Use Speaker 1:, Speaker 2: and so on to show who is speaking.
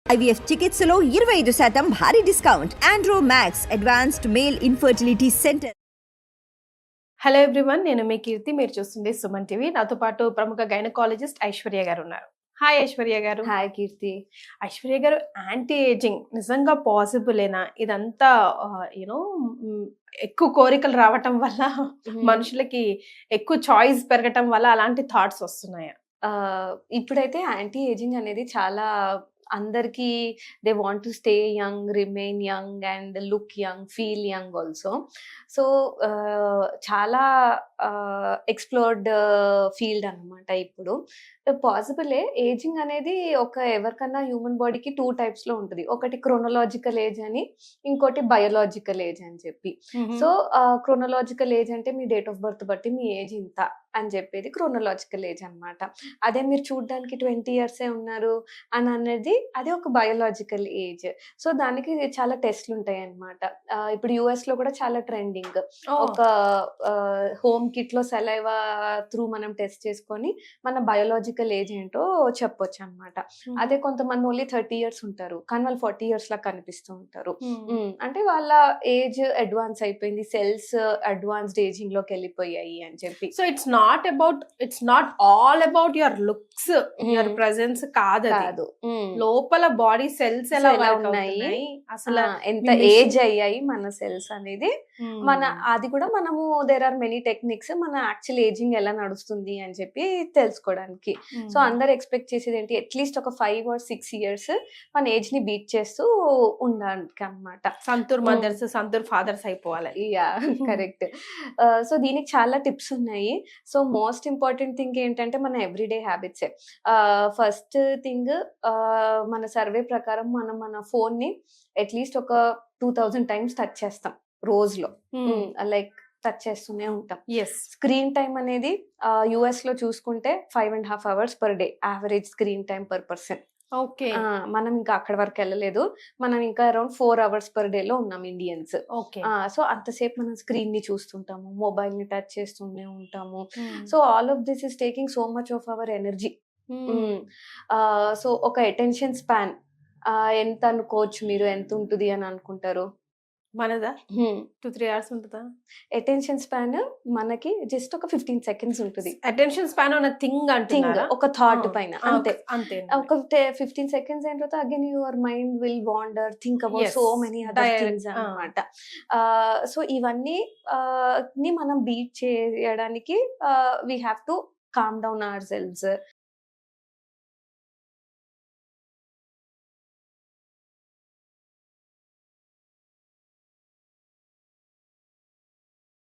Speaker 1: IVF చికిత్సలో 25% భారీ discount. Andro max advanced male infertility centre.
Speaker 2: Hello everyone, నేను మీ కీర్తి. మీరు చూస్తుంది సుమన్ టీవీ. నాతో పాటు ప్రముఖ గైనకాలజిస్ట్ ఐశ్వర్య గారు ఉన్నారు. హాయ్ ఐశ్వర్య గారు.
Speaker 3: హాయ్ కీర్తి.
Speaker 2: ఐశ్వర్య గారు, యాంటీ ఏజింగ్ నిజంగా పాసిబులేనా? ఇదంతా యూనో ఎక్కువ కోరికలు రావటం వల్ల మనుషులకి ఎక్కువ చాయిస్ పెరగటం వల్ల అలాంటి థాట్స్ వస్తున్నాయా?
Speaker 3: ఇప్పుడైతే యాంటీ ఏజింగ్ అనేది చాలా అందరికి they want to stay young, remain young and look young, feel young also. So చాలా ఎక్స్ప్లోర్డ్ ఫీల్డ్ అనమాట ఇప్పుడు. పాసిబులే. ఏజింగ్ అనేది ఎవరికన్నా హ్యూమన్ బాడీకి 2 types లో ఉంటుంది. ఒకటి క్రోనలాజికల్ ఏజ్ అని, ఇంకోటి బయోలాజికల్ ఏజ్ అని చెప్పి. సో క్రోనలాజికల్ ఏజ్ అంటే మీ డేట్ ఆఫ్ బర్త్ బట్టి మీ ఏజ్ ఇంత అని చెప్పేది క్రోనలాజికల్ ఏజ్ అనమాట. అదే మీరు చూడడానికి 20 years ఉన్నారు అని అనేది అది ఒక బయోలాజికల్ ఏజ్. సో దానికి చాలా టెస్ట్లు ఉంటాయి అనమాట. ఇప్పుడు US లో కూడా చాలా ట్రెండింగ్. ఒక హోమ్ కిట్ లో సలైవా త్రూ మనం టెస్ట్ చేసుకొని మన బయోలాజికల్ ఏజ్ ఏంటో చెప్పొచ్చు అనమాట. అదే కొంతమంది ఓన్లీ 30 years ఉంటారు, కానీ వాళ్ళు 40 years లా కనిపిస్తూ ఉంటారు. అంటే వాళ్ళ ఏజ్ అడ్వాన్స్ అయిపోయింది, సెల్స్ అడ్వాన్స్డ్ ఏజింగ్ లోకి వెళ్ళిపోయాయి అని చెప్పి.
Speaker 2: So it's not all about your looks, your presence కాదు. లోపల బాడీ సెల్స్ ఎలా ఉన్నాయి, అసలు
Speaker 3: ఎంత ఏజ్ అయ్యాయి మన సెల్స్ అనేది మన అది కూడా మనము దేర్ ఆర్ మెనీ టెక్నిక్స్ మన యాక్చువల్ ఏజింగ్ ఎలా నడుస్తుంది అని చెప్పి తెలుసుకోవడానికి. సో అందరు ఎక్స్పెక్ట్ చేసేది ఏంటి, అట్లీస్ట్ ఒక 5 or 6 years మన ఏజ్ ని బీట్ చేస్తూ ఉండడానికి అనమాట.
Speaker 2: సంతూర్ మదర్స్, సంతూర్ ఫాదర్స్ అయిపోవాలి.
Speaker 3: Yeah, correct. సో దీనికి చాలా టిప్స్ ఉన్నాయి. సో మోస్ట్ ఇంపార్టెంట్ థింగ్ ఏంటంటే మన ఎవ్రీడే హ్యాబిట్సే. ఫస్ట్ థింగ్, మన సర్వే ప్రకారం మనం మన ఫోన్ ని అట్లీస్ట్ ఒక 2000 times టచ్ చేస్తాం రోజులో. లైక్ టచ్ చేస్తూనే ఉంటాం. స్క్రీన్ టైం అనేది US లో చూసుకుంటే 5.5 hours per day average screen time per person.
Speaker 2: Okay,
Speaker 3: మనం ఇంకా అక్కడి వరకు వెళ్ళలేదు. మనం ఇంకా అరౌండ్ 4 hours per day లో ఉన్నాం ఇండియన్స్. సో అంతసేపు మనం స్క్రీన్ ని చూస్తుంటాము, మొబైల్ ని టచ్ చేస్తూనే ఉంటాము. So all of this is taking so much of our energy. So ఒక అటెన్షన్ స్పాన్ ఎంత అనుకోవచ్చు మీరు, ఎంత ఉంటుంది అని అనుకుంటారు?
Speaker 2: మనదా 2-3 hours ఉంటుందా?
Speaker 3: అటెన్షన్ స్పాన్ మనకి జస్ట్ ఒక 15 seconds ఉంటుంది.
Speaker 2: అటెన్షన్ స్పాన్ అన్న థింగ్
Speaker 3: ఒక థాట్ పైన అంతే. ఒక 15 seconds అయిన తర్వాత again your mind will wander, think about so many other things అన్నమాట. సో ఇవన్నీ ని మనం బీట్ చేయడానికి we have to calm down ourselves.